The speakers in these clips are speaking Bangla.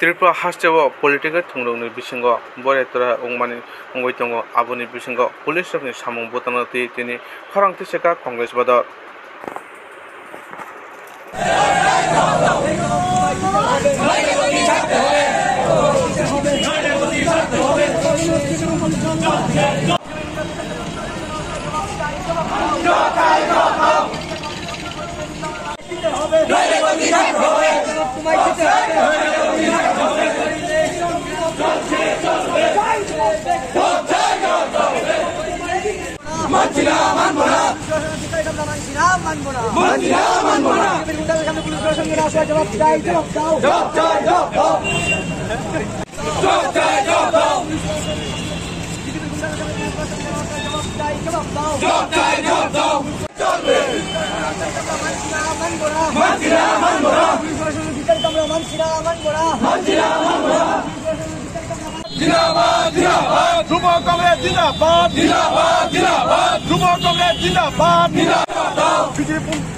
त्रिपुरा हास्टेव पलिटिकल थुंग्रौनि बिसिंगो बरेतरा अंगमानि अंगै दङ आबुनि बिसिंगो पुलिस रकनि सामुं बोतानति तिनि खरांथि सेका कांग्रेस बादर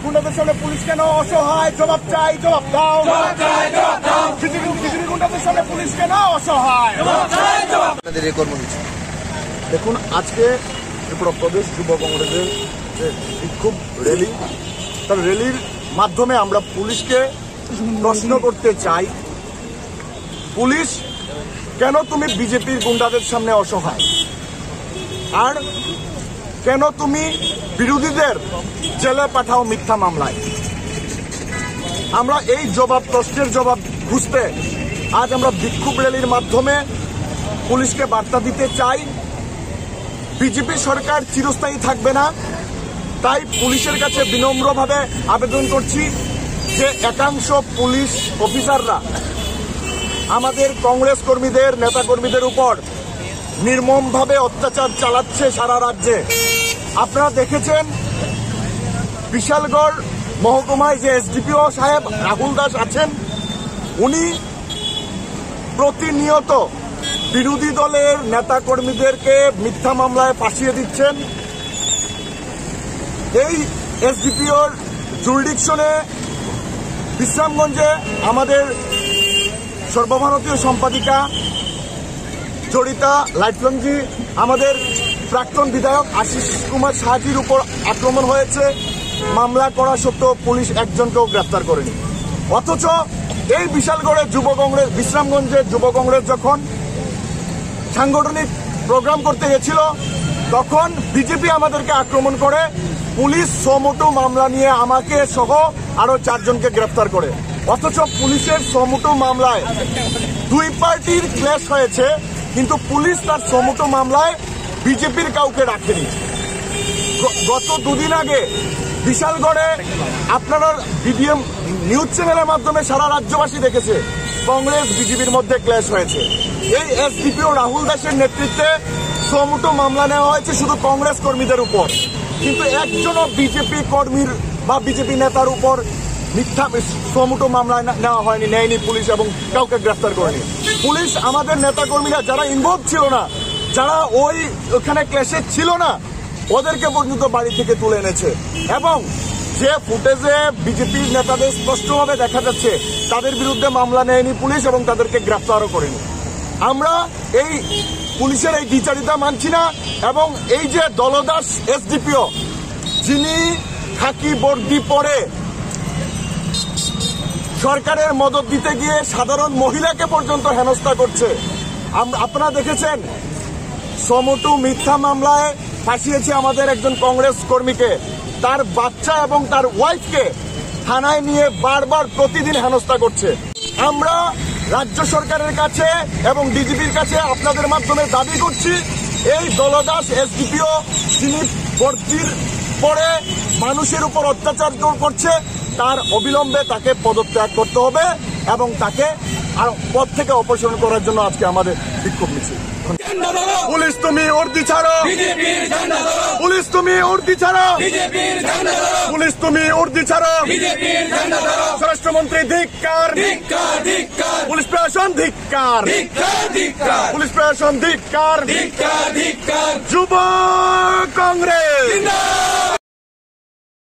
গুন্ডাদের সামনে পুলিশ কেন অসহায়? জবাব চাই, জবাব দাও। গুন্ডাদের সামনে পুলিশ কেন অসহায়? দেখুন, আজকে ত্রিপুরা প্রদেশ যুব কংগ্রেসের যে বিক্ষোভ র্যালি, তার র্যালির মাধ্যমে আমরা পুলিশকে প্রশ্ন করতে চাই, পুলিশ কেন তুমি বিজেপির গুন্ডাদের সামনে অসহায়? আর কেন তুমি বিরোধীদের জেলে পাঠাও মিথ্যা মামলায়? আমরা এই প্রশ্নের জবাব খুঁজতে আজ আমরা বিক্ষোভ র্যালির মাধ্যমে পুলিশকে বার্তা দিতে চাই, বিজেপি সরকার চিরস্থায়ী থাকবে না। তাই পুলিশের কাছে বিনম্রভাবে আবেদন করছি যে একাংশ পুলিশ অফিসাররা আমাদের কংগ্রেস কর্মীদের, নেতা কর্মীদের উপর নির্মমভাবে অত্যাচার চালাচ্ছে সারা রাজ্যে। আপনারা দেখেছেন বিশালগড় মহকুমায় যে এসডিপিও সাহেব রাহুল দাস আছেন, উনি প্রতিনিয়ত বিরোধী দলের নেতা কর্মীদেরকে মিথ্যা মামলায় ফাঁসিয়ে দিচ্ছেন। এই এসডিপিওর জুরিডিকশনে বিশ্রামগঞ্জে আমাদের সর্বভারতীয় সম্পাদিকা জড়িতা লাইফলংজি, আমাদের প্রাক্তন বিধায়ক আশিস কুমার সাহাজির উপর আক্রমণ হয়েছে। মামলা করা সত্ত্বেও পুলিশ একজনকেও গ্রেফতার করেনি। অথচ এই বিশালগড়ের যুব কংগ্রেস, বিশ্রামগঞ্জের যুব কংগ্রেস যখন সাংগঠনিক প্রোগ্রাম করতে গেছিল, তখন বিজেপি আমাদেরকে আক্রমণ করে, পুলিশ সমোটো মামলা নিয়ে আমাকে সহ আরো 4 জনকে গ্রেফতার করে। অথচ পুলিশের সমোটো মামলায় দুই পার্টির ক্ল্যাশ হয়েছে, কিন্তু পুলিশ তার সমোটো মামলায় বিজেপির কাউকে রাখেনি। গত 2 দিন আগে বিশালগড়ে আপনারা বিডিএম নিউজ চ্যানেলের মাধ্যমে সারা রাজ্যবাসী দেখেছে কংগ্রেস বিজেপির মধ্যে ক্ল্যাশ হয়েছে। এই এসডিপিও রাহুল দাসের নেতৃত্বে সমোটো মামলা নেওয়া হয়েছে শুধু কংগ্রেস কর্মীদের উপর, কিন্তু একজনও বিজেপি কর্মীর বা বিজেপি নেতার উপর মিথ্যা সমোটো মামলা নেওয়া হয়নি, নেয়নি পুলিশ, এবং কাউকে গ্রেফতার করেনি পুলিশ। আমাদের নেতা কর্মীরা যারা ইনভলভ ছিল না, যারা ওখানে ক্ল্যাশে ছিল না, ওদেরকে পর্যন্ত বাড়ি থেকে তুলে এনেছে। এবং যে ফুটেজে বিজেপির নেতাদের স্পষ্টভাবে দেখা যাচ্ছে, তাদের বিরুদ্ধে মামলা নেয়নি পুলিশ এবং তাদেরকে গ্রেফতারও করেনি। আমরা এই পুলিশের এই দ্বিচারিতা মানছি না। এবং এই যে দলদাস এসডিপিও, যিনি খাকি বর্দি পরে সরকারের মদত দিতে গিয়ে সাধারণ মহিলাকে পর্যন্ত হেনস্থা করছে। আপনারা দেখেছেন সমোটো মিথ্যা মামলায় ফাঁসিয়েছে আমাদের একজন কংগ্রেস কর্মীকে, তার বাচ্চা এবং তার ওয়াইফকে থানায় নিয়ে বারবার প্রতিদিন হেনস্থা করছে। আমরা রাজ্য সরকারের কাছে এবং ডিজিপির কাছে আপনাদের মাধ্যমে দাবি করছি, এই দলদাস এসডিপিও যিনি বর্দির পরে মানুষের উপর অত্যাচার করছে, তার অবিলম্বে তাকে পদত্যাগ করতে হবে এবং তাকে পদ থেকে অপসারণ করার জন্য আজকে আমাদের বিক্ষোভ মিছিল। পুলিশ তুমি উর্দি ছাড়ো, পুলিশ তুমি উর্দি ছাড়ো, পুলিশ তুমি উর্দি ছাড়ো, স্বরাষ্ট্রমন্ত্রী ধিক্কার, পুলিশ প্রশাসন ধিক্কার, পুলিশ প্রশাসন ধিক্কার, যুব কংগ্রেস।